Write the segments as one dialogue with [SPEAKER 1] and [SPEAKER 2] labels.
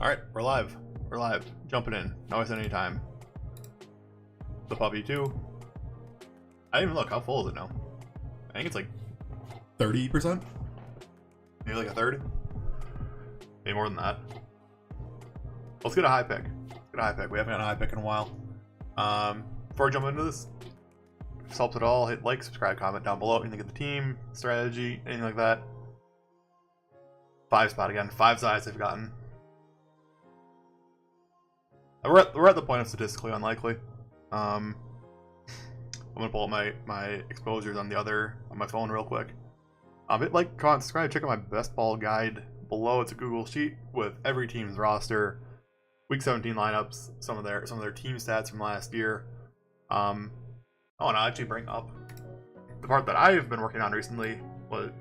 [SPEAKER 1] Alright, we're live. We're live. Jumping in. No waste any time. The puppy 2. I didn't even look. How full is it now? I think it's like 30%? Maybe like a third? Maybe more than that. Let's get a high pick. Let's get a high pick. We haven't gotten a high pick in a while. Before I jump into this, if this helps at all, hit like, subscribe, comment down below. Anything of the team, strategy, anything like that. 5 spot again. 5 sides they've gotten. We're at the point of statistically unlikely. I'm gonna pull up my exposures on my phone real quick. Hit like, comment, subscribe. Check out my best ball guide below. It's a Google sheet with every team's roster, Week 17 lineups, some of their team stats from last year. I want to actually bring up the part that I've been working on recently.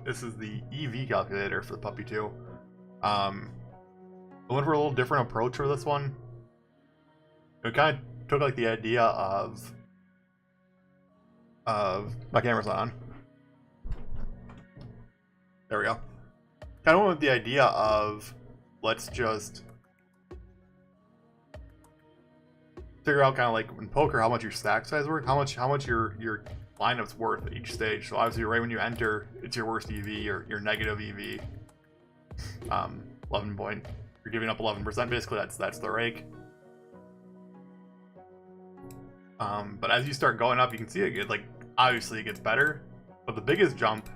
[SPEAKER 1] This is the EV calculator for the Puppy 2. I went for a little different approach for this one. It kind of took like the idea of my camera's not on. There we go. Kind of went with the idea of let's just figure out kind of like in poker how much your stack size worth, how much your lineup's worth at each stage. So obviously right when you enter, it's your worst EV or your negative EV. 11 point. You're giving up 11%. Basically, that's the rake. But as you start going up, you can see it like obviously it gets better. But the biggest jump,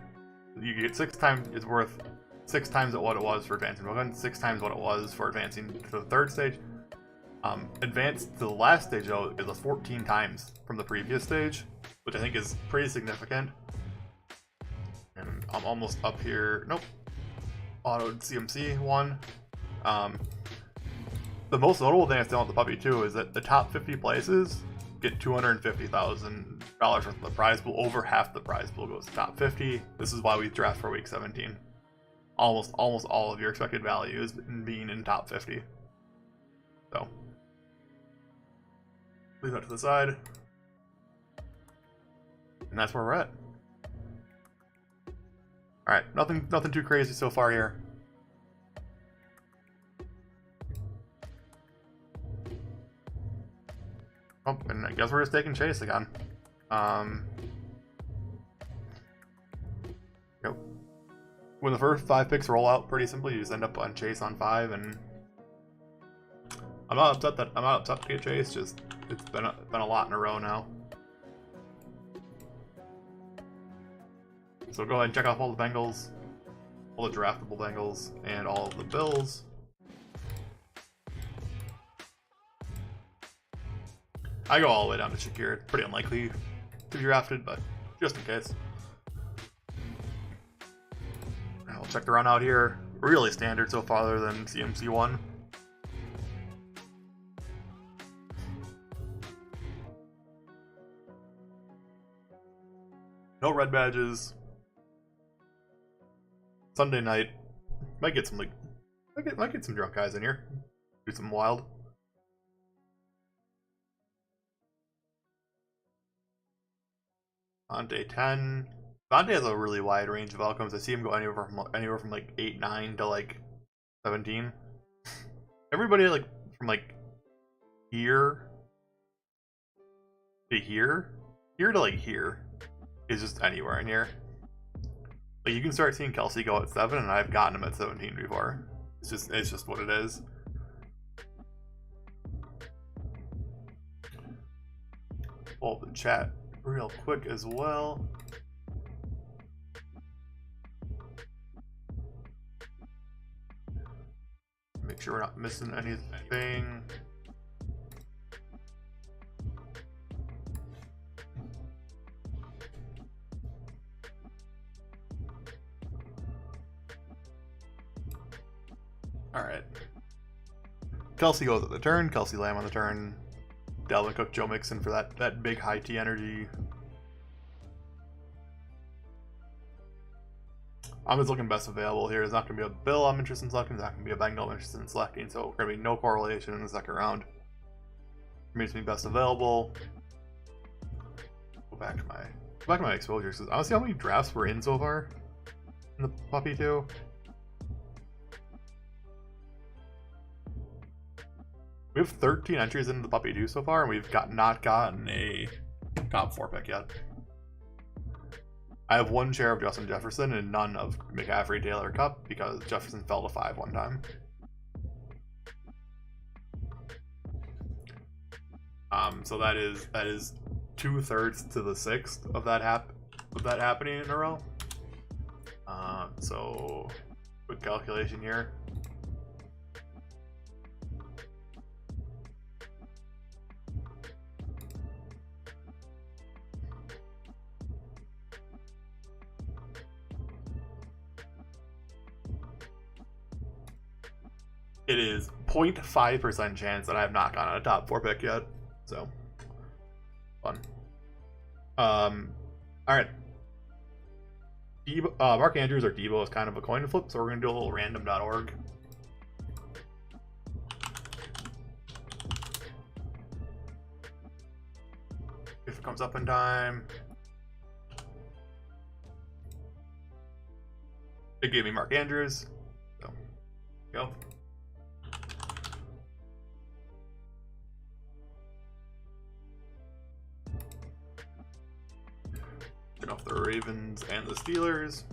[SPEAKER 1] you get 6 times. It's worth 6 times what it was for advancing Rogan, 6 times what it was for advancing to the 3rd stage. Advanced to the last stage though is a 14 times from the previous stage, which I think is pretty significant. And I'm almost up here. Nope. Auto CMC 1. The most notable thing I still want the Puppy 2 is that the top 50 places get $250,000 worth of the prize pool. Over half the prize pool goes to top 50. This is why we draft for week 17. Almost all of your expected value is being in top 50. So leave that to the side, and that's where we're at. All right, nothing too crazy so far here. Oh, and I guess we're just taking chase again. Yep. When the first 5 picks roll out, pretty simply, you just end up on chase on 5, and I'm not upset to get chase. Just it's been a lot in a row now. So go ahead and check off all the Bengals, all the draftable Bengals, and all of the Bills. I go all the way down to Shakir. It's pretty unlikely to be drafted, but just in case. I'll check the run out here. Really standard so far, other than CMC 1. No red badges. Sunday night. Might get some might get some drunk guys in here. Do some wild. On day 10, Vontae has a really wide range of outcomes. I see him go anywhere from like 8-9 to like 17. Everybody like from like here to here to like here is just anywhere in here. Like you can start seeing Kelsey go at 7, and I've gotten him at 17 before. It's just what it is. Pull up the chat real quick as well. Make sure we're not missing anything. All right. Kelsey goes at the turn. Kelsey Lamb on the turn. Dalvin Cook, Joe Mixon for that big high T energy. I'm just looking best available here. There's not going to be a Bill I'm interested in selecting. There's not going to be a Bengal I'm interested in selecting. So going to be no correlation in the second round. For me to be best available. Go back to my exposures. I want to see how many drafts we're in so far in the Puppy 2. We have 13 entries into the Puppy 2 so far, and we've not gotten a top 4 pick yet. I have one share of Justin Jefferson and none of McCaffrey, Taylor, Cup because Jefferson fell to 5 one time. So that is 2/3 to the 6th of that happening in a row. So quick calculation here. It is 0.5% chance that I have not gotten a top 4 pick yet. So fun. Alright. Mark Andrews or Debo is kind of a coin flip, so we're gonna do a little random.org. If it comes up in time. It gave me Mark Andrews. So go. Off the Ravens and the Steelers.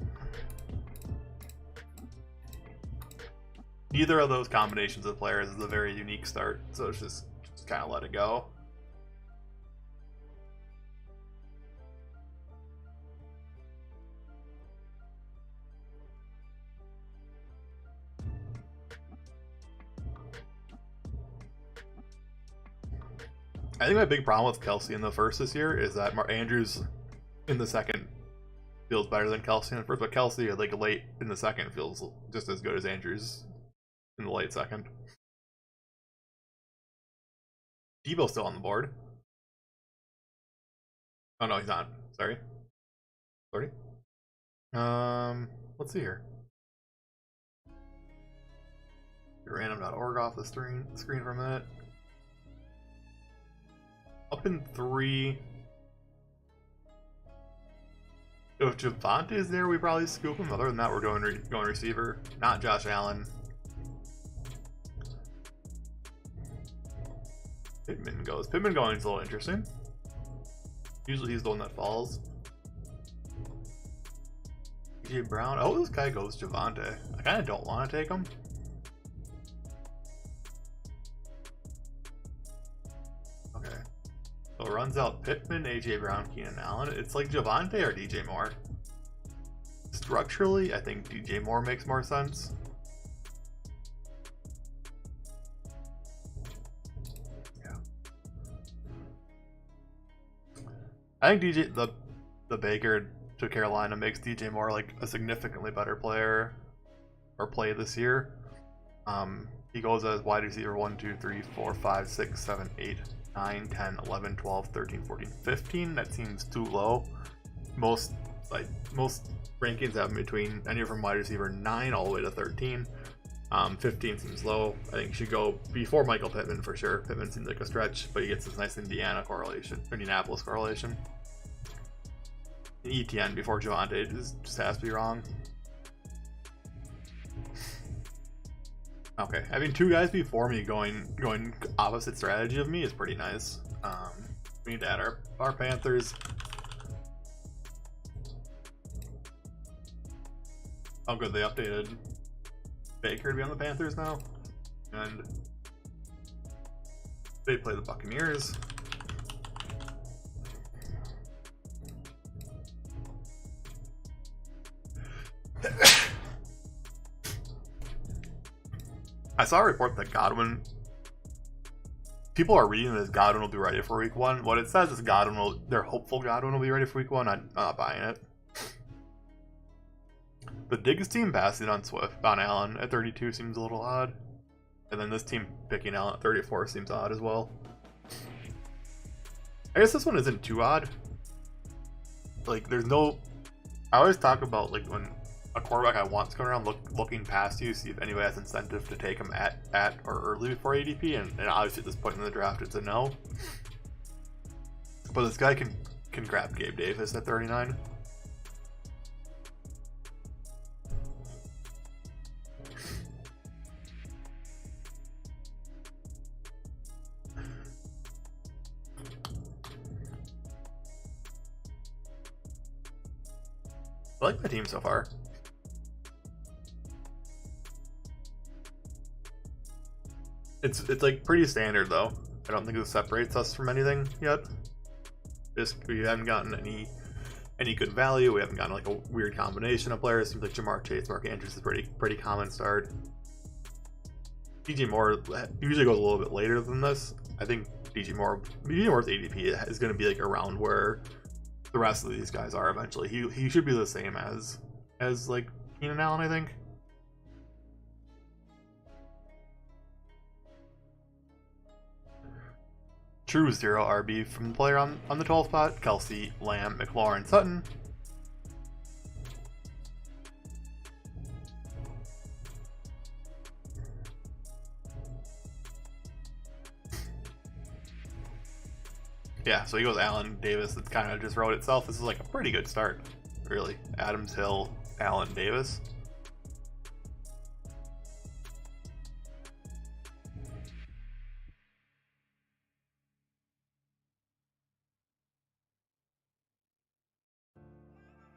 [SPEAKER 1] Neither of those combinations of players is a very unique start, so it's just kind of let it go. I think my big problem with Kelsey in the first this year is that Mark Andrews in the second feels better than Kelsey in the first, but Kelsey like late in the second feels just as good as Andrews in the late second. Debo's still on the board. Oh no, he's not. Sorry. Let's see here. Random.org off the screen for a minute. Up in 3. If Javonte is there, we probably scoop him. Other than that, we're going receiver. Not Josh Allen. Pittman goes. Pittman going is a little interesting. Usually he's the one that falls. AJ Brown. Oh, this guy goes Javonte. I kind of don't want to take him. Okay. So it runs out Pittman, AJ Brown, Keenan Allen. It's like Javonte or DJ Moore. Structurally, I think DJ Moore makes more sense. Yeah. I think the Baker to Carolina makes DJ Moore like a significantly better player or play this year. He goes as wide receiver 1, 2, 3, 4, 5, 6, 7, 8, 9, 10, 11, 12, 13, 14, 15. That seems too low. Most rankings have him between anywhere from wide receiver 9 all the way to 13. 15 seems low. I think he should go before Michael Pittman for sure. Pittman seems like a stretch, but he gets this nice Indianapolis correlation. And ETN before Javonte just has to be wrong. Okay, having two guys before me going opposite strategy of me is pretty nice. We need to add our Panthers. Oh good, they updated Baker to be on the Panthers now. And they play the Buccaneers. I saw a report that Godwin, people are reading this Godwin will be ready for week 1. What it says is they're hopeful Godwin will be ready for week 1. I'm not buying it. The Diggs team passing on Allen at 32 seems a little odd. And then this team picking Allen at 34 seems odd as well. I guess this one isn't too odd. Like, I always talk about, like, when a quarterback I want's going around looking past you, see if anybody has incentive to take him at or early before ADP, and obviously at this point in the draft it's a no. But this guy can grab Gabe Davis at 39. I like my team so far. It's like pretty standard though. I don't think it separates us from anything yet. Just we haven't gotten any good value. We haven't gotten like a weird combination of players. Seems like Jamar Chase, Mark Andrews is pretty common start. DJ Moore usually goes a little bit later than this. I think DJ Moore's ADP is going to be like around where the rest of these guys are eventually. He should be the same as like Keenan Allen, I think. True 0 RB from the player on the 12th spot. Kelsey, Lamb, McLaurin, Sutton. Yeah, so he goes Allen, Davis. It kind of just wrote itself. This is like a pretty good start, really. Adams, Hill, Allen, Davis.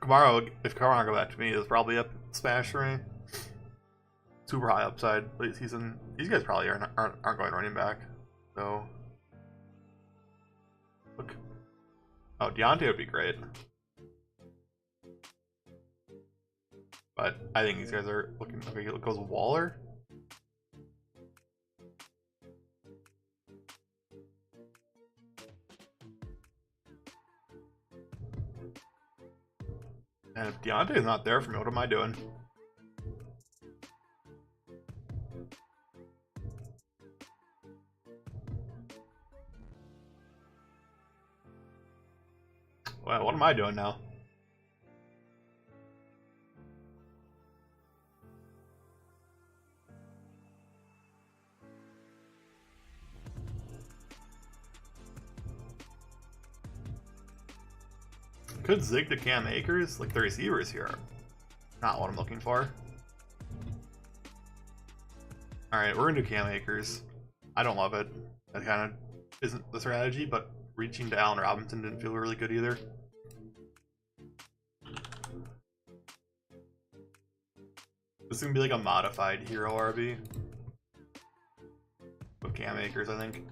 [SPEAKER 1] Kamara, if Kamara go back to me, is probably up smash for me. Super high upside late season. These guys probably aren't going running back, so. Look. Oh, Deontay would be great. But I think these guys are looking. Okay, it goes Waller. And if Deontay is not there for me, what am I doing? Well, what am I doing now? Could zig to Cam Akers? Like the receivers here are not what I'm looking for. Alright, we're gonna do Cam Akers. I don't love it. That kind of isn't the strategy, but reaching to Allen Robinson didn't feel really good either. This is gonna be like a modified hero RB with Cam Akers, I think.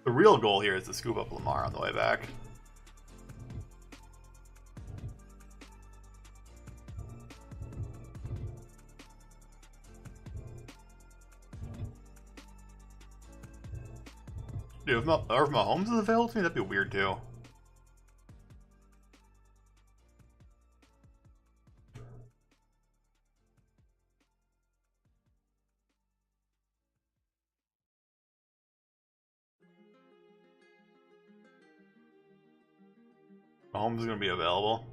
[SPEAKER 1] The real goal here is to scoop up Lamar on the way back. Dude, if Mahomes is available to me, that'd be weird too. Mahomes is going to be available.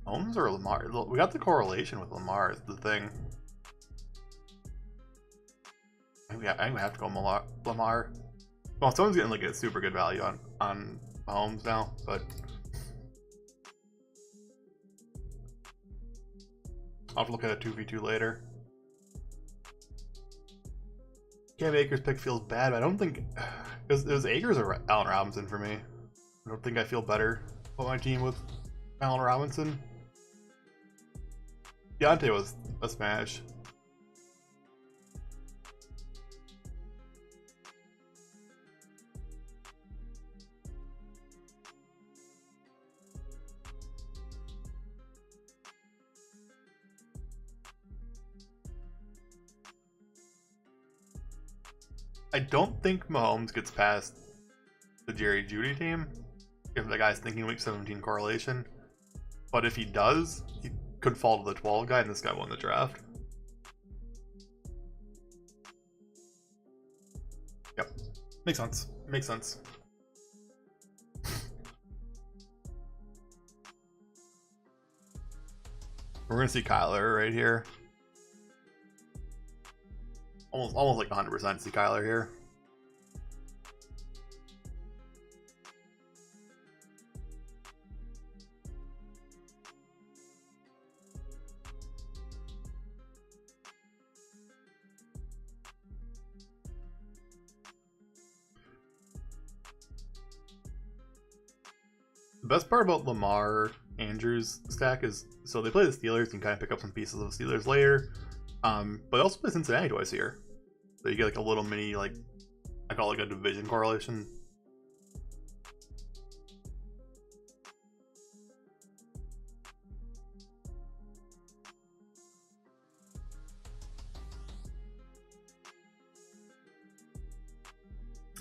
[SPEAKER 1] Mahomes or Lamar? We got the correlation with Lamar is the thing. I think we have to go Lamar. Well, someone's getting like a super good value on Mahomes now, but I'll have to look at a 2v2 later. Cam Akers pick feels bad, but I don't think it was Akers or Allen Robinson for me. I don't think I feel better about my team with Allen Robinson. Deontay was a smash. I don't think Mahomes gets past the Jerry Jeudy team, if the guy's thinking week 17 correlation. But if he does, he could fall to the 12 guy, and this guy won the draft. Yep. Makes sense. Makes sense. We're gonna see Kyler right here. Almost like 100% see Kyler here. The best part about Lamar Andrews stack is, so they play the Steelers, you can kind of pick up some pieces of the Steelers later, but also play Cincinnati twice a year. So you get like a little mini, like, I call it like a division correlation.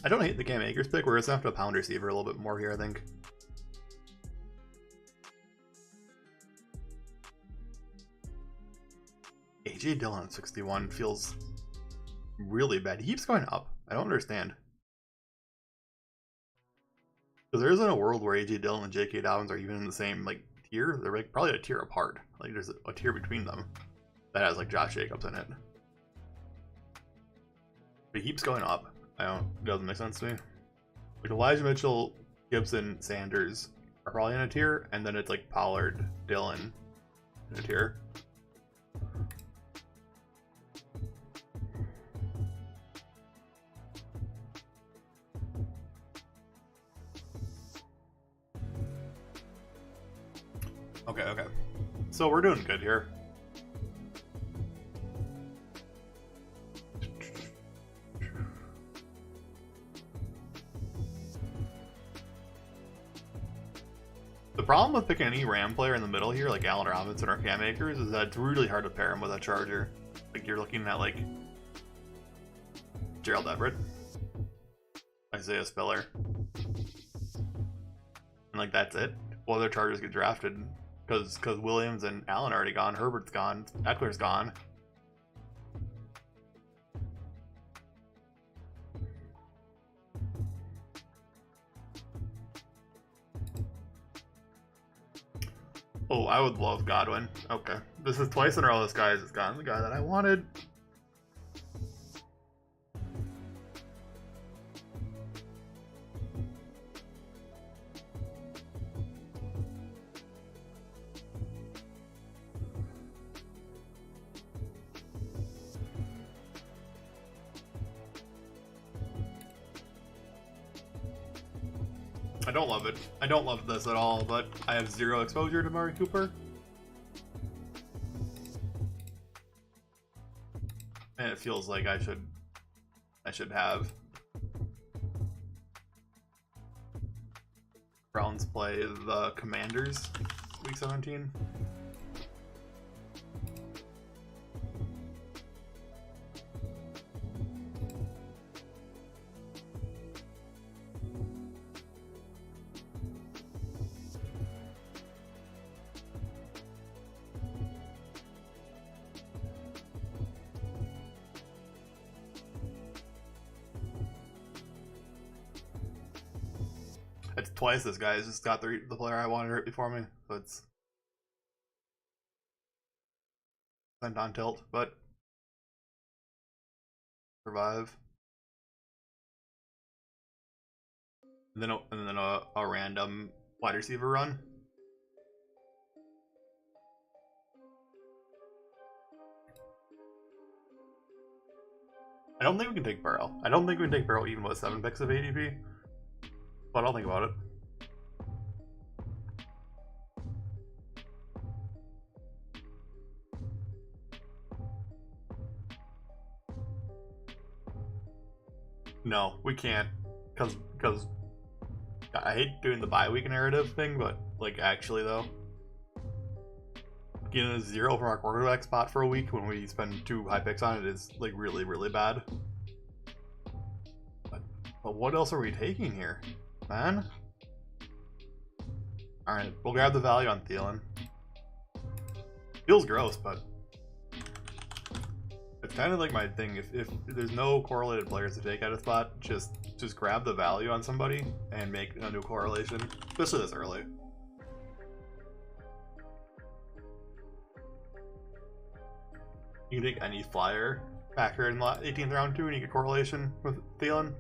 [SPEAKER 1] I don't hate the Cam Akers pick, we're just gonna have to pound receiver a little bit more here, I think. AJ Dillon at 61 feels really bad. He keeps going up. I don't understand. Because there isn't a world where AJ Dillon and J.K. Dobbins are even in the same like tier. They're like probably a tier apart. Like there's a tier between them that has like Josh Jacobs in it. But he keeps going up. It doesn't make sense to me. Like Elijah Mitchell, Gibson, Sanders are probably in a tier, and then it's like Pollard, Dillon in a tier. Okay. So we're doing good here. The problem with picking any Ram player in the middle here, like Allen Robinson or Cam Akers, is that it's really hard to pair him with a Charger. Like you're looking at like Gerald Everett, Isaiah Spiller, and like that's it. Well, other Chargers get drafted because Williams and Allen are already gone, Herbert's gone, Eckler's gone. Oh, I would love Godwin. Okay. This is twice in a row this guy has gotten the guy that I wanted. I don't love it. I don't love this at all, but I have zero exposure to Amari Cooper. And it feels like I should have. Browns play the Commanders week 17. It's twice this guy has just got the player I wanted right before me, so it's sent on tilt, but survive. And then a random wide receiver run. I don't think we can take Burrow. I don't think we can take Burrow even with 7 picks of ADP. But I'll think about it. No, we can't, because I hate doing the bye week narrative thing, but like actually though, getting a 0 from our quarterback spot for a week when we spend 2 high picks on it is like really bad. But what else are we taking here, man? All right, we'll grab the value on Thielen. Feels gross, but it's kind of like my thing. If there's no correlated players to take at a spot, just grab the value on somebody and make a new correlation, especially this early. You can take any flyer factor in the 18th round too, and you get correlation with Thielen.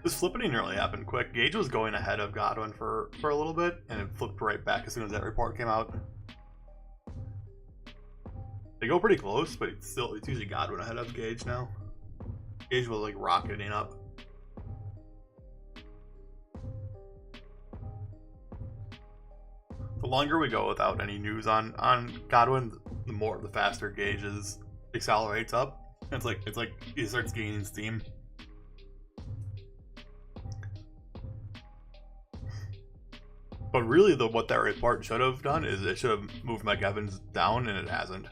[SPEAKER 1] This flipping didn't really happen quick. Gage was going ahead of Godwin for a little bit, and it flipped right back as soon as that report came out. They go pretty close, but it's usually Godwin ahead of Gage now. Gage was like rocketing up. The longer we go without any news on Godwin, the faster Gage accelerates up. It's like he starts gaining steam. But really, what that report should have done is it should have moved Mike Evans down, and it hasn't.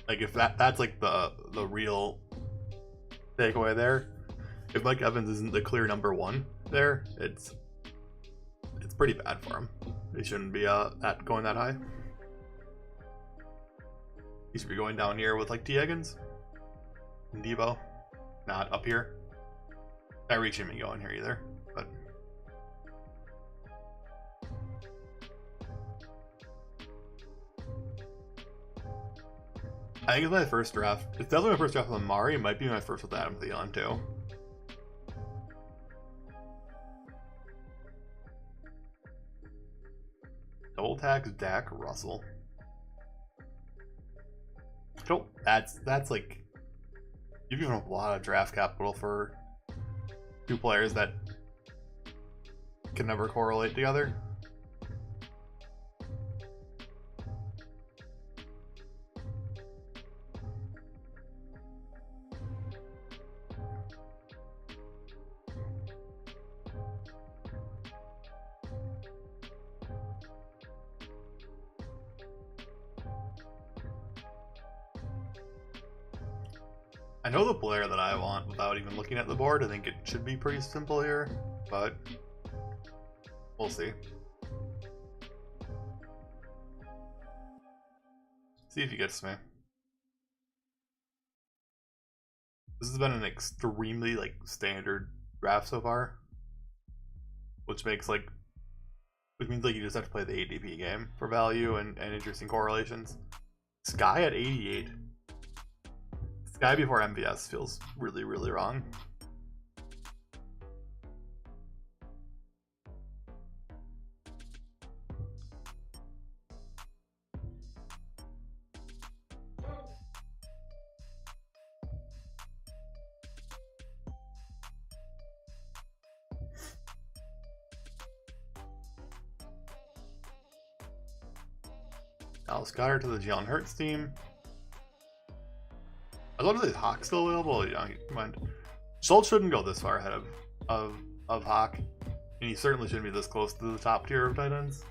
[SPEAKER 1] Like, if that's like the real takeaway there. If Mike Evans isn't the clear number one there, it's pretty bad for him. He shouldn't be going that high. He should be going down here with like T. Higgins and Debo, not up here. Tyreek shouldn't be going here either, but. I think it's my first draft. It's definitely my first draft with Amari. It might be my first with Adam Thielen too. Double tax Dak Russell. That's like, you've given a lot of draft capital for two players that can never correlate together. I know the player that I want without even looking at the board. I think it should be pretty simple here, but we'll see. See if he gets me. This has been an extremely like standard draft so far, which means like you just have to play the ADP game for value and interesting correlations. Sky at 88. Sky before MVS feels really, really wrong. Dallas Goedert to the Jalen Hurts team. I love that Hawk's still available. Yeah, mind. Schultz shouldn't go this far ahead of Hawk, and he certainly shouldn't be this close to the top tier of tight ends.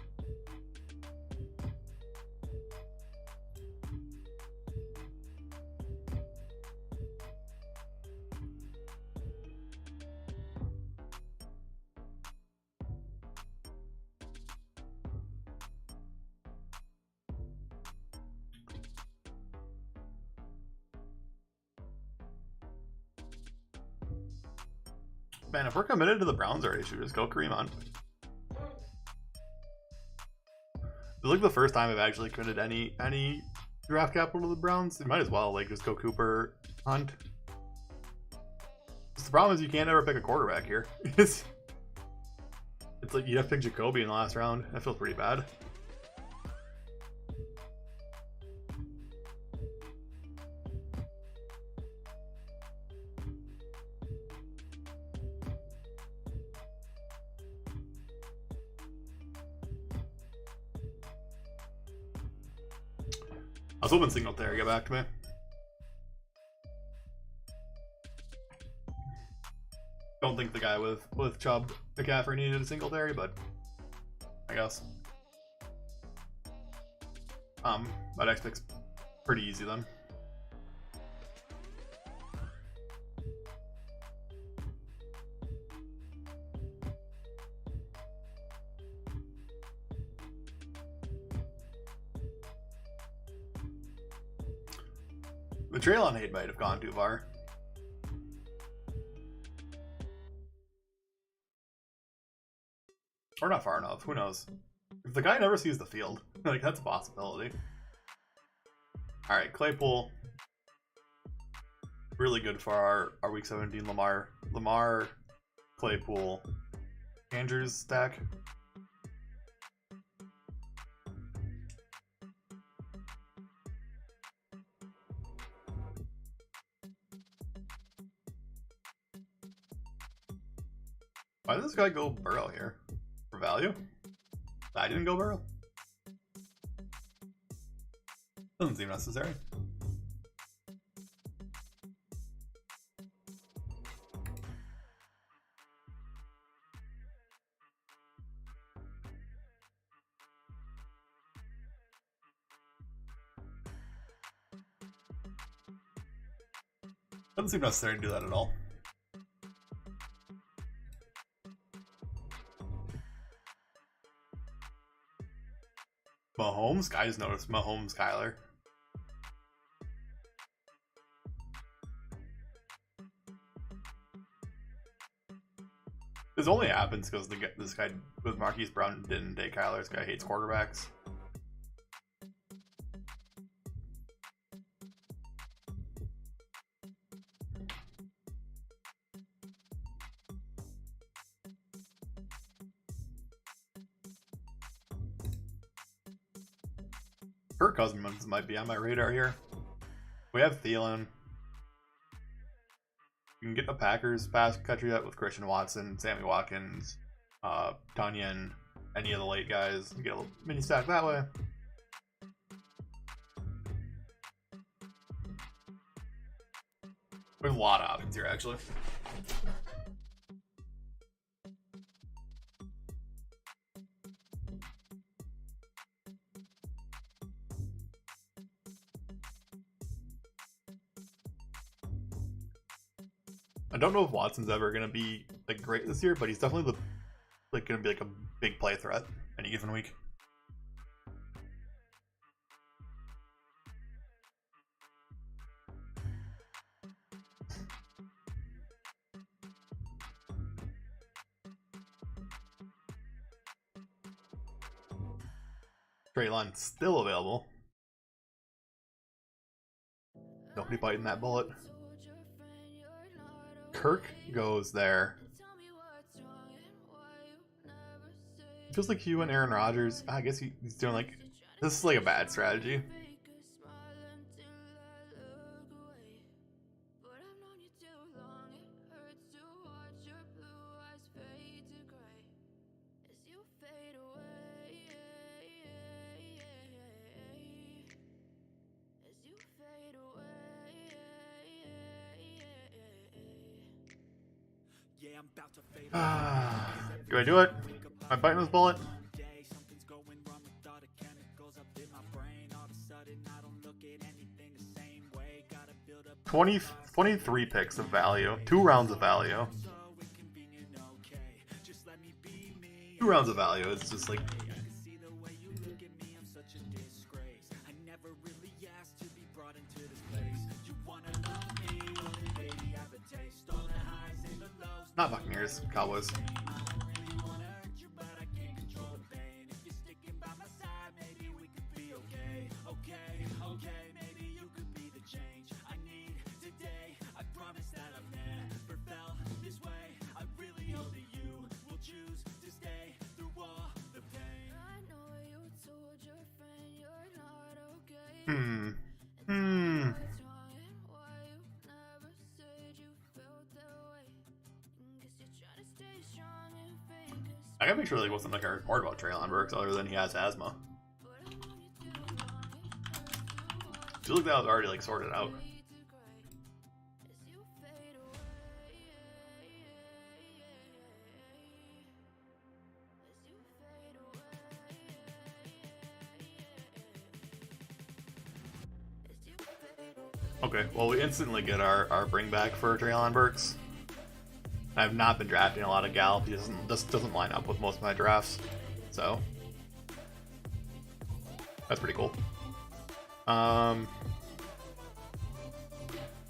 [SPEAKER 1] Man, if we're committed to the Browns already, should we just go Kareem Hunt? It's like the first time I've actually committed any draft capital to the Browns. You might as well like just go Cooper Hunt. The problem is you can't ever pick a quarterback here. It's like you have to pick Jacoby in the last round. That feels pretty bad. I was hoping Singletary get back to me. Don't think the guy with Chubb McCaffrey needed a Singletary, but I guess. My next pick's pretty easy then. The trail on hate might have gone too far. Or not far enough, who knows? If the guy never sees the field, like, that's a possibility. Alright, Claypool. Really good for our Week 17 Lamar. Lamar, Claypool, Andrews stack. Why did this guy go Burrow here? For value? I didn't go Burrow. Doesn't seem necessary. Doesn't seem necessary to do that at all. Mahomes? I just noticed Mahomes, Kyler. This only happens because this guy with Marquise Brown didn't take Kyler. This guy hates quarterbacks. Kirk Cousins might be on my radar here. We have Thielen. You can get the Packers pass catcher yet with Christian Watson, Sammy Watkins, Tunyon, any of the late guys. Get a little mini stack that way. We have a lot of options here, actually. I don't know if Watson's ever gonna be like great this year, but he's definitely gonna be like a big play threat any given week. Trey Lance still available. Nobody biting that bullet. Kirk goes there. Feels like you and Aaron Rodgers. I guess he's doing like, this is like a bad strategy. Do I do it? Am I biting this bullet? 23 picks of value. 2 rounds of value. 2 rounds of value is just like... Not Buccaneers, Cowboys. I gotta make sure there wasn't like a report about Treylon Burks other than he has asthma. I feel like that was already like sorted out. Okay, well we instantly get our bring back for Treylon Burks. I've not been drafting a lot of Gallup. He doesn't line up with most of my drafts, so that's pretty cool.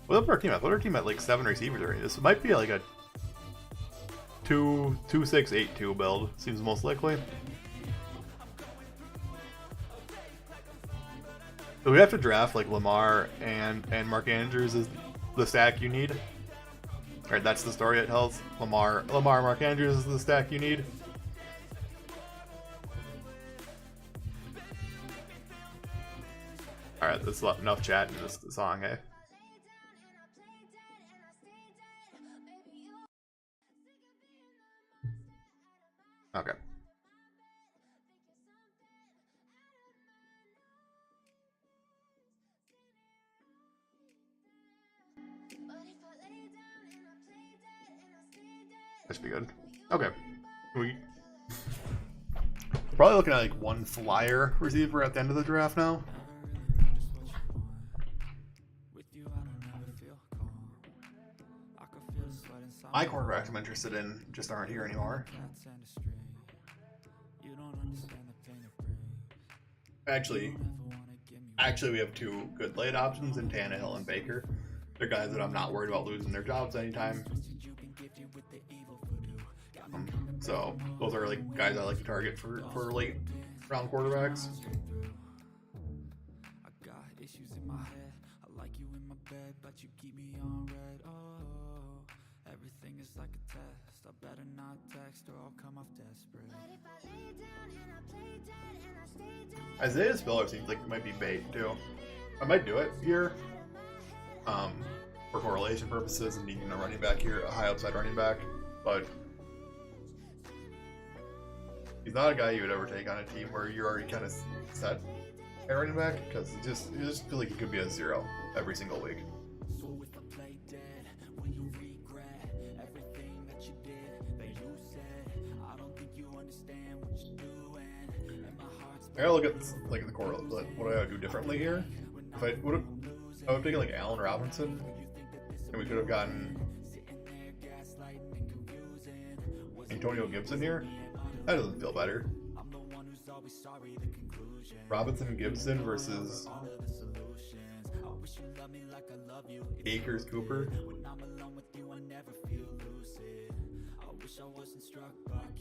[SPEAKER 1] What our team at? What our team at like 7 receivers already? This might be like a 2-6-8-2 build. Seems most likely. So we have to draft like Lamar and Mark Andrews is the stack you need. Alright, that's the story it tells. Lamar, Mark Andrews is the stack you need. Alright, that's enough chat in this song, hey? Okay. That should be good. Okay. We're probably looking at like one flyer receiver at the end of the draft now. My quarterbacks I'm interested in just aren't here anymore. Actually, we have two good late options in Tannehill and Baker. They're guys that I'm not worried about losing their jobs anytime. So those are like guys I like to target for late round quarterbacks. Isaiah Spiller seems like it might be bait too. I might do it here, for correlation purposes and needing a running back here, a high upside running back, but he's not a guy you would ever take on a team where you're already kind of set at running back, because you just feel like he could be a 0 every single week. I gotta look at this, like the core, what I would do differently here. If I would have taken like Allen Robinson, and we could have gotten Antonio Gibson here. That doesn't feel better. Robinson Gibson versus Akers Cooper.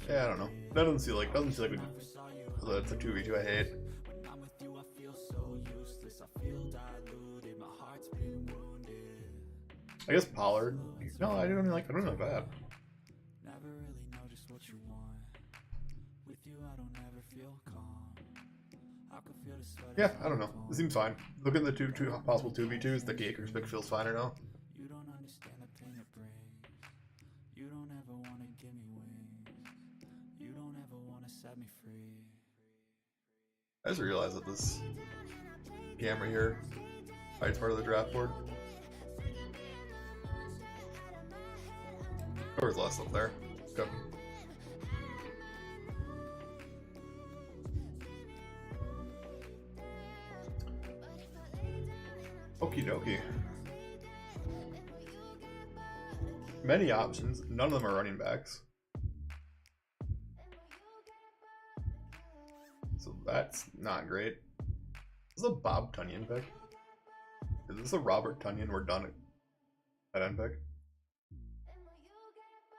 [SPEAKER 1] Yeah, I don't know. That doesn't feel like it's a 2v2 I hate. I guess Pollard. No, I don't like that. Yeah, I don't know. It seems fine. Look at the two possible 2v2s. The Akers pick feels fine or no. I just realized that this camera here hides part of the draft board. There was less up there. Good. Okie dokie. Many options. None of them are running backs. So that's not great. This is a Bob Tunyon pick. Is this a Robert Tunyon? We're done at end pick.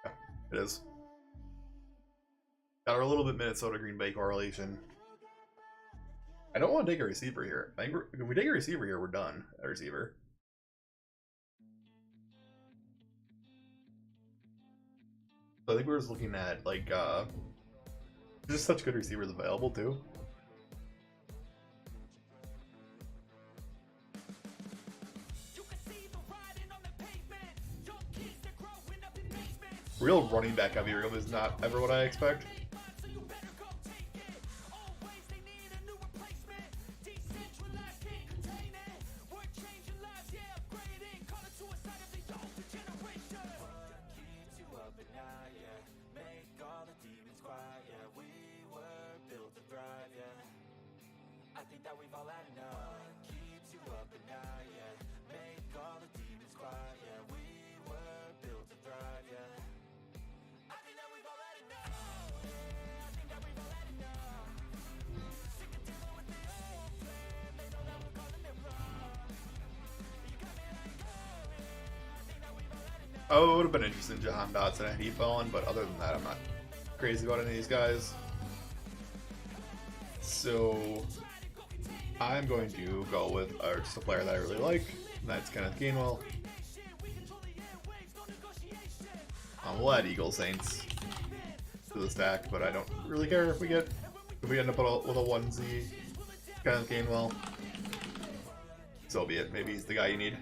[SPEAKER 1] Yeah, it is. Got a little bit Minnesota Green Bay correlation. I don't want to take a receiver here. I think if we take a receiver here, we're done at receiver. So I think we're just looking at like just such good receivers available too. Real running back heavy room is not ever what I expect. Oh, it would have been interesting, Jahan Dotson had he fallen, but other than that, I'm not crazy about any of these guys. So I'm going to go with just a player that I really like, and that's Kenneth Gainwell. We'll add Eagle Saints to the stack, but I don't really care if we end up with a 1Z Kenneth Gainwell. So be it. Maybe he's the guy you need.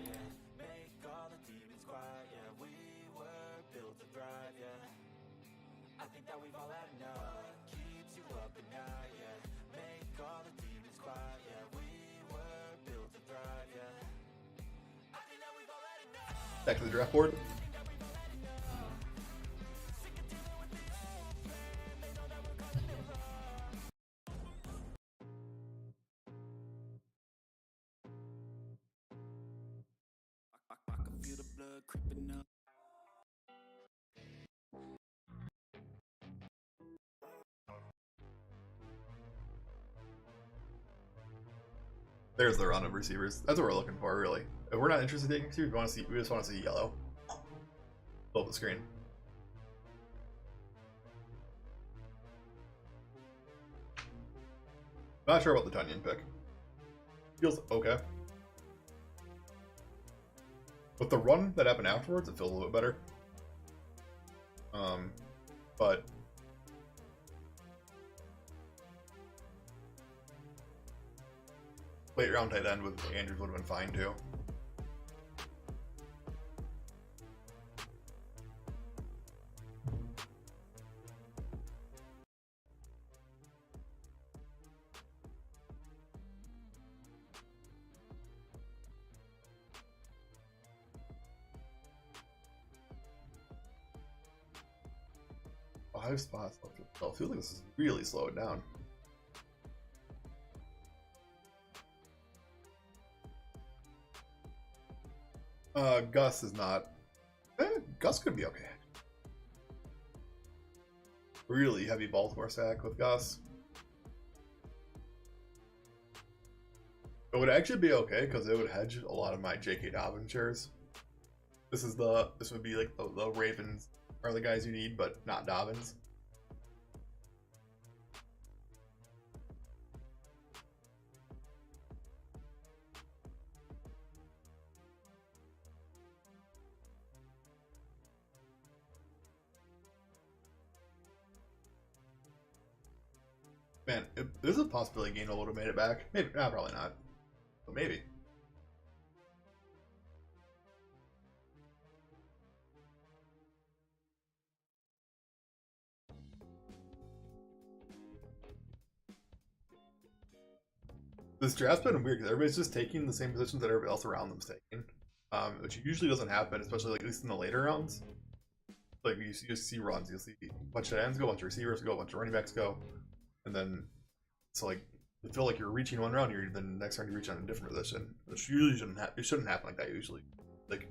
[SPEAKER 1] Back to the draft board. There's the run of receivers. That's what we're looking for, really. If we're not interested in taking receivers, we just want to see yellow. Fill the screen. Not sure about the Tunyon pick. Feels okay. With the run that happened afterwards, it feels a little bit better. But late round tight end with Andrews would have been fine too. Five spots left. I feel like this is really slowing down. Gus is not. Gus could be okay. Really heavy Baltimore stack with Gus. It would actually be okay because it would hedge a lot of my J.K. Dobbins shares. This would be like the Ravens are the guys you need, but not Dobbins. Man, there's a possibility Gainwell would have made it back. Maybe, nah, probably not, but maybe. This draft's been weird because everybody's just taking the same positions that everybody else around them's taking, which usually doesn't happen, especially like at least in the later rounds. Like you just see runs, you'll see a bunch of ends go, a bunch of receivers go, a bunch of running backs go, and then so like you feel like you're reaching one round, then the next round you reach on a different position, which usually shouldn't happen. It shouldn't happen like that usually. Like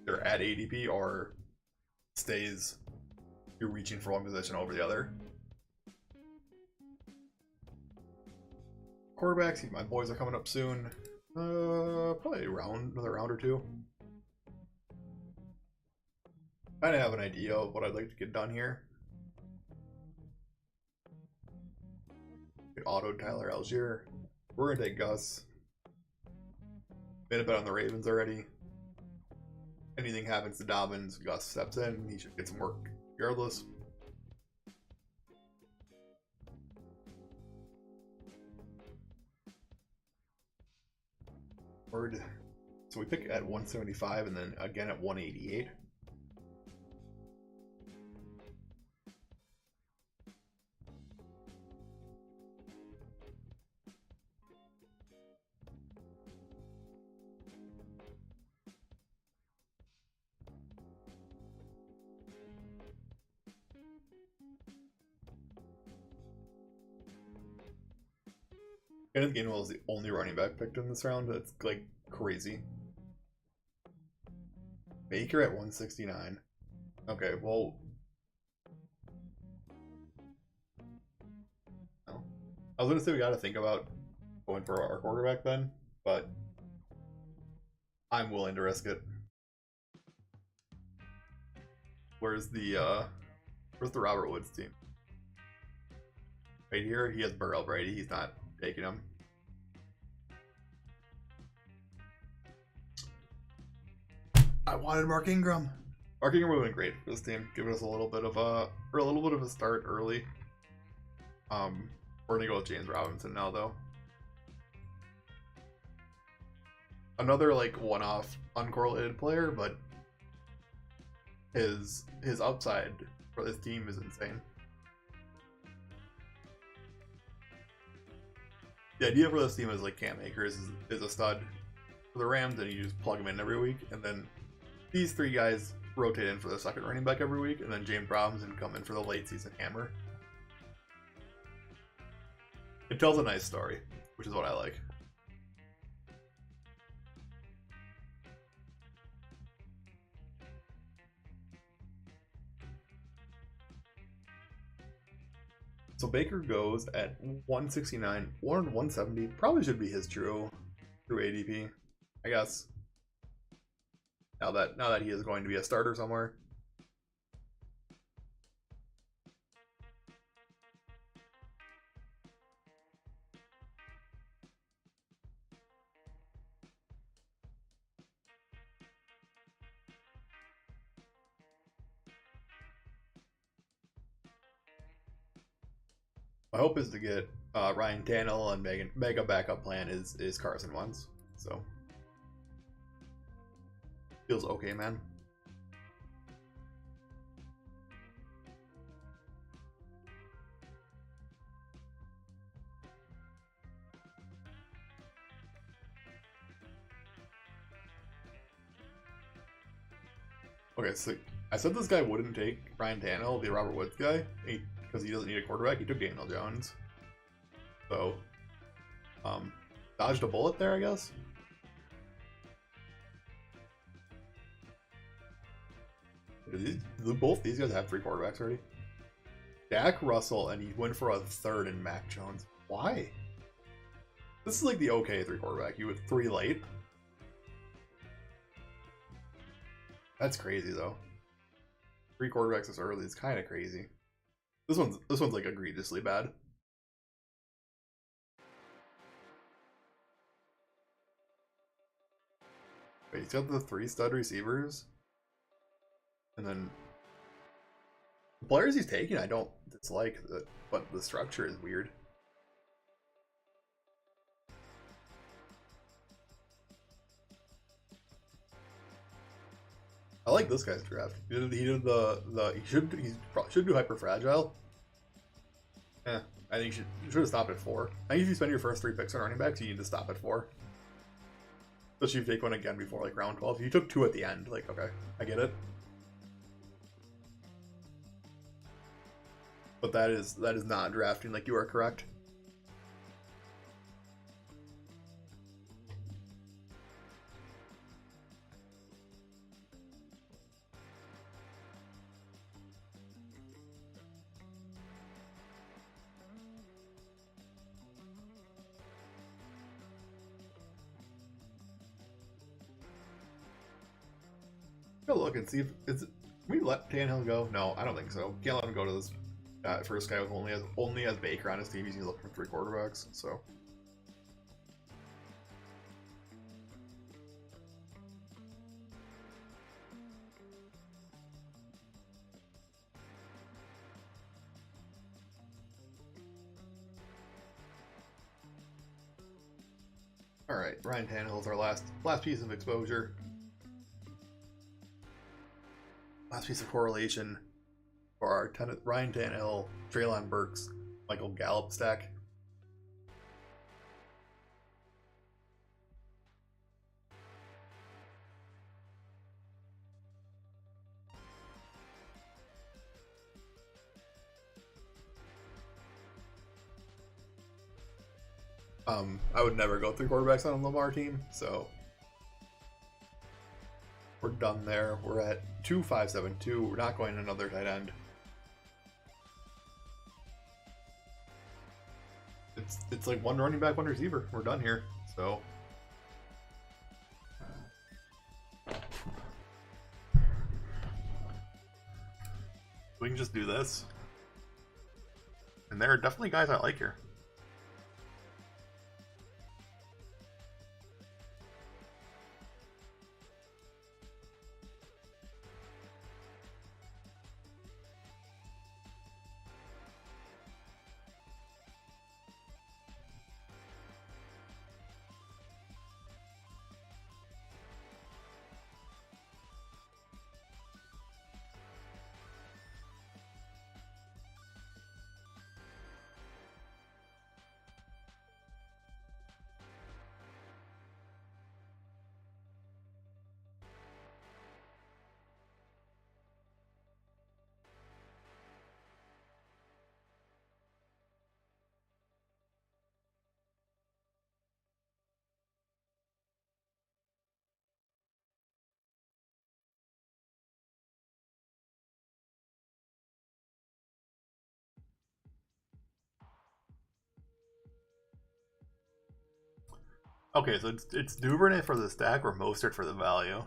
[SPEAKER 1] they're at ADP or stays, you're reaching for one position over the other. Quarterbacks, my boys are coming up soon. Probably another round or two. I kind of have an idea of what I'd like to get done here. Auto Tyler Algier. We're gonna take Gus. Made a bet on the Ravens already. Anything happens to Dobbins, Gus steps in. He should get some work regardless. So we pick at 175 and then again at 188. Kenneth Gainwell is the only running back picked in this round. That's like crazy. Baker at 169. Okay, well. No. I was gonna say we gotta think about going for our quarterback then, but I'm willing to risk it. Where's the Robert Woods team? Right here, he has Burrell Brady. He's not taking him. I wanted Mark Ingram. Mark Ingram would have been great for this team, giving us a little bit of a start early. We're gonna go with James Robinson now, though. Another like one-off, uncorrelated player, but his upside for this team is insane. The idea for this team is like Cam Akers is a stud for the Rams, and you just plug him in every week, and then these three guys rotate in for the second running back every week, and then James Robinson come in for the late season hammer. It tells a nice story, which is what I like. So Baker goes at 169, 170. Probably should be his true ADP, I guess. Now that he is going to be a starter somewhere. My hope is to get Ryan Tannehill, and mega backup plan is Carson Wentz. So feels okay, man. Okay, so I said this guy wouldn't take Ryan Tannehill, the Robert Woods guy, because he doesn't need a quarterback. He took Daniel Jones. So, dodged a bullet there, I guess. Both these guys have 3 quarterbacks already. Dak, Russell, and he went for a third in Mac Jones. Why? This is like the okay 3 quarterback. You went 3 late. That's crazy though. 3 quarterbacks this early is kind of crazy. This one's like egregiously bad. Wait, he's got the 3 stud receivers, and then the players he's taking I don't dislike, but the structure is weird. I like this guy's draft. He should do hyper fragile. Yeah, I think you should have stopped at 4. I think if you spend your first 3 picks on running backs, you need to stop at 4. Especially if you take one again before like round 12. You took 2 at the end. Like, okay, I get it. But that is not drafting. Like, you are correct. Go look and see if can we let Tannehill go? No, I don't think so. Can't let him go to this first guy with only has Baker on his team. He's looking for 3 quarterbacks. So. All right, Ryan Tannehill's our last piece of exposure. Last piece of correlation for our Ryan Tannehill, Treylon Burks, Michael Gallup stack. I would never go 3 quarterbacks on a Lamar team, so we're done there. We're at 2-5-7-2. We're not going another tight end. It's like 1 running back, 1 receiver. We're done here. So We can just do this. And there are definitely guys I like here. Okay, so it's Duvernay for the stack or Mostert for the value.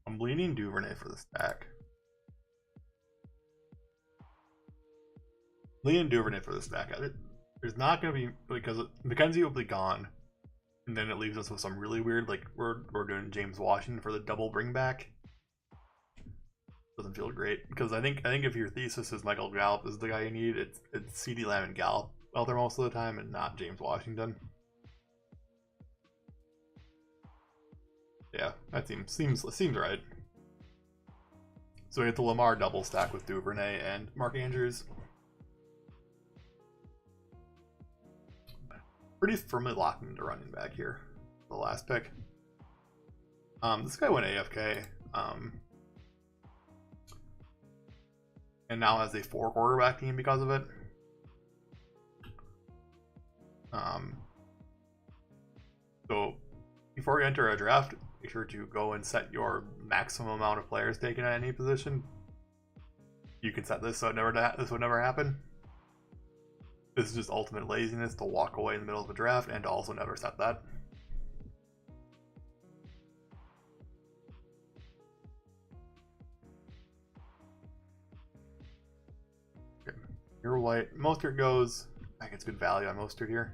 [SPEAKER 1] I'm leaning Duvernay for the stack. Leaning Duvernay for the stack. There's not going to be, because McKenzie will be gone. And then it leaves us with some really weird, like, we're doing James Washington for the double bring back. Doesn't feel great, because I think if your thesis is Michael Gallup is the guy you need, it's CeeDee Lamb and Gallup out there most of the time, and not James Washington. Yeah, that seems right. So we get the Lamar double stack with Duvernay and Mark Andrews. Pretty firmly locked into running back here. The last pick. This guy went AFK. And now has a 4 quarterback team because of it. So before you enter a draft, make sure to go and set your maximum amount of players taken at any position. You can set this so this would never happen. This is just ultimate laziness to walk away in the middle of a draft and to also never set that. You're white. Mostert goes. I think it's good value on Mostert here.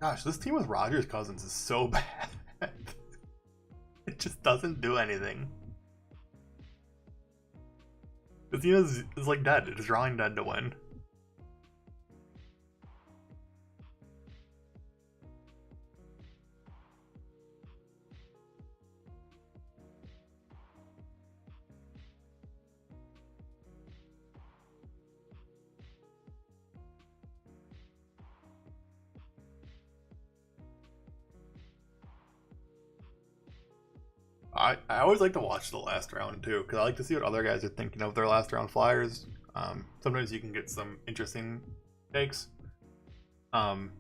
[SPEAKER 1] Gosh, this team with Rodgers Cousins is so bad. It just doesn't do anything. This team is like dead. It's drawing dead to win. I always like to watch the last round too, because I like to see what other guys are thinking of their last round flyers. Sometimes you can get some interesting takes. Taysom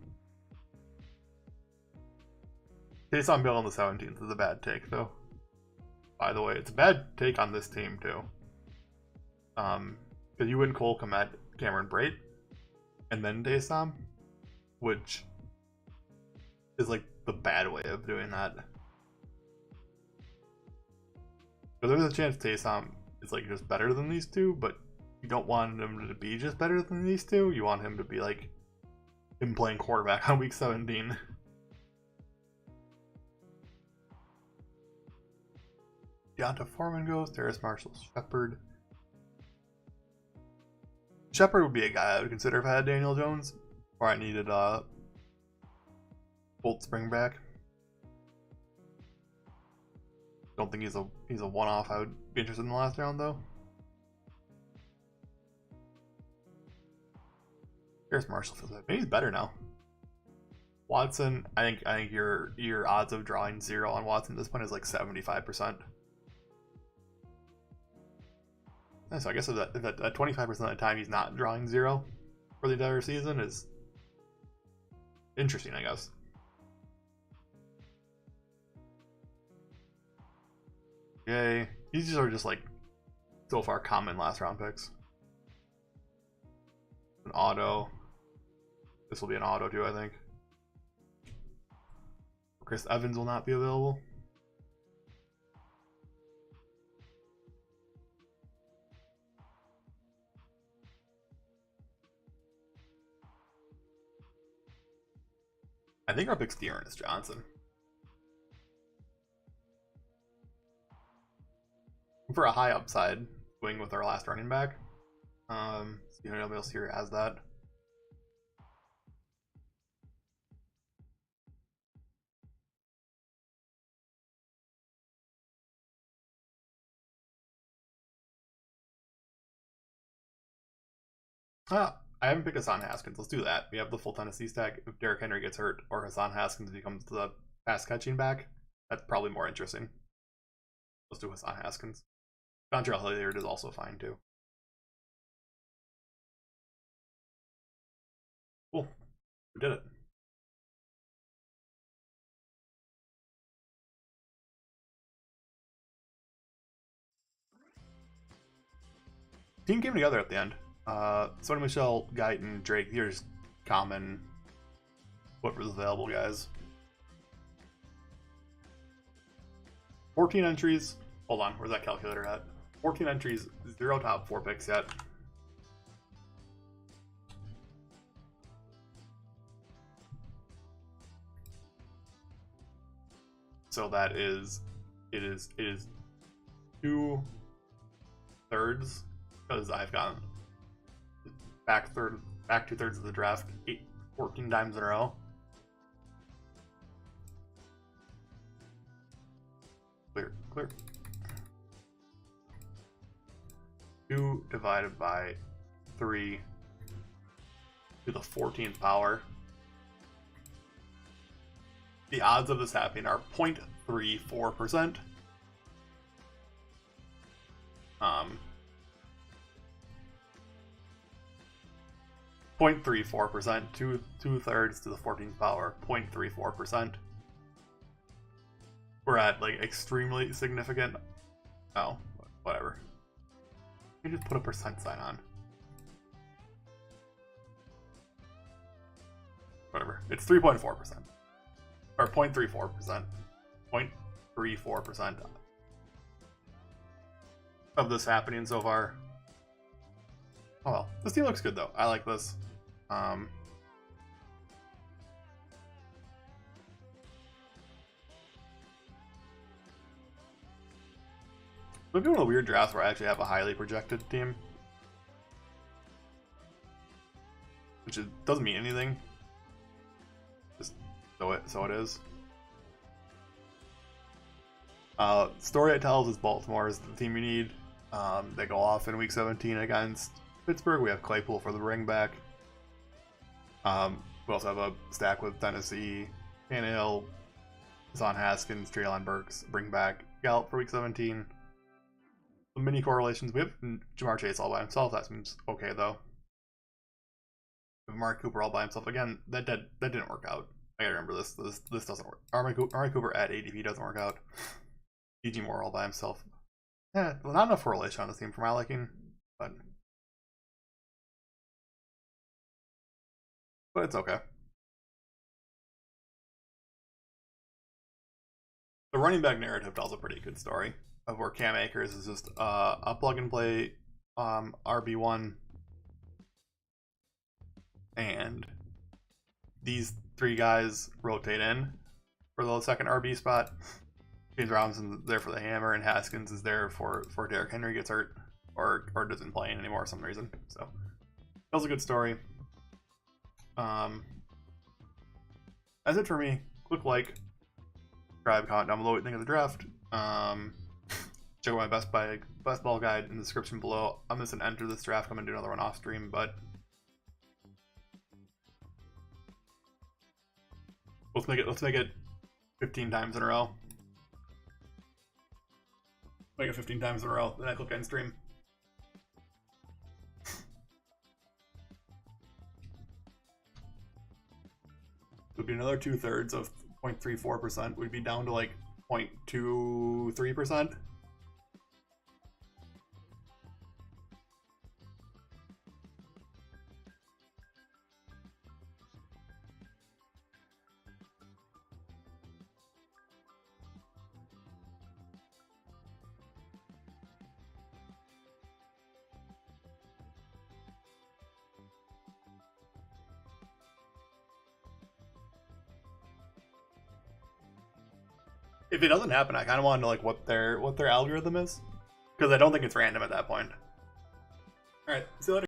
[SPEAKER 1] Hill on the 17th is a bad take though. By the way, it's a bad take on this team too. Because you and Cole come at Cameron Brate and then Taysom, which is like the bad way of doing that. So there's a chance Taysom is like just better than these two, but you don't want him to be just better than these two. You want him to be like him playing quarterback on week 17. Deonta Foreman goes, Terrace Marshall, Shepard. Shepard would be a guy I would consider if I had Daniel Jones, or I needed Bolt Spring back. Don't think he's a one-off. I would be interested in the last round though. Here's Marshall feels like maybe he's better now. Watson, I think your odds of drawing 0 on Watson at this point is like 75%. So I guess if that 25% of the time he's not drawing 0 for the entire season is interesting, I guess. Yay. These are just like so far common last round picks. An auto. This will be an auto too, I think. Chris Evans will not be available. I think our pick's Dearness Johnson. For a high upside swing with our last running back. See if anybody else here has that. I haven't picked Hassan Haskins. Let's do that. We have the full Tennessee stack. If Derrick Henry gets hurt or Hassan Haskins becomes the pass catching back, that's probably more interesting. Let's do Hassan Haskins. Dontrell Hilliard is also fine too. Cool. We did it. Team came together at the end. Sonny Michel, Guyton, Drake, here's common what was available guys. 14 entries. Hold on, where's that calculator at? 14 entries, 0 top 4 picks yet. So that is, it is 2/3 because I've gotten back 2/3 of the draft 14 times in a row. Clear. 2 divided by 3 to the 14th power. The odds of this happening are 0.34%. 0.34%, 2/3 to the 14th power, 0.34%. We're at like extremely significant. Oh, whatever. You just put a percent sign on. Whatever. It's 3.4%. Or 0.34%. 0.34% of this happening so far. Oh well. This team looks good though. I like this. I'm doing a weird draft where I actually have a highly projected team. Which doesn't mean anything. Just so it is. Story it tells is Baltimore is the team you need. They go off in week 17 against Pittsburgh. We have Claypool for the ring back. We also have a stack with Tennessee, Tannehill, Hassan Haskins, Treylon Burks, bring back Gallup for week 17. Some mini correlations. We have Jamar Chase all by himself. That seems okay though. We have Amari Cooper all by himself. Again, that didn't work out. I gotta remember this. This doesn't work. Amari Cooper at ADP doesn't work out. DJ Moore all by himself. Yeah, well, not enough correlation on this team for my liking, but it's okay. The running back narrative tells a pretty good story of where Cam Akers is just a plug and play RB1, and these 3 guys rotate in for the second RB spot. James Robinson's there for the hammer, and Haskins is there for Derrick Henry gets hurt or doesn't play anymore for some reason. So that was a good story. That's it for me. Click like, subscribe, comment down below what you think of the draft. Check out my best ball guide in the description below. I'm just gonna enter this draft. I'm gonna do another one off stream, but let's make it 15 times in a row. Make it 15 times in a row. Then I click end stream. It would be another 2/3 of 0.34%. We'd be down to like 0.23%. if it doesn't happen, I kind of want to know like what their algorithm is, because I don't think it's random at that point. All right, see you later.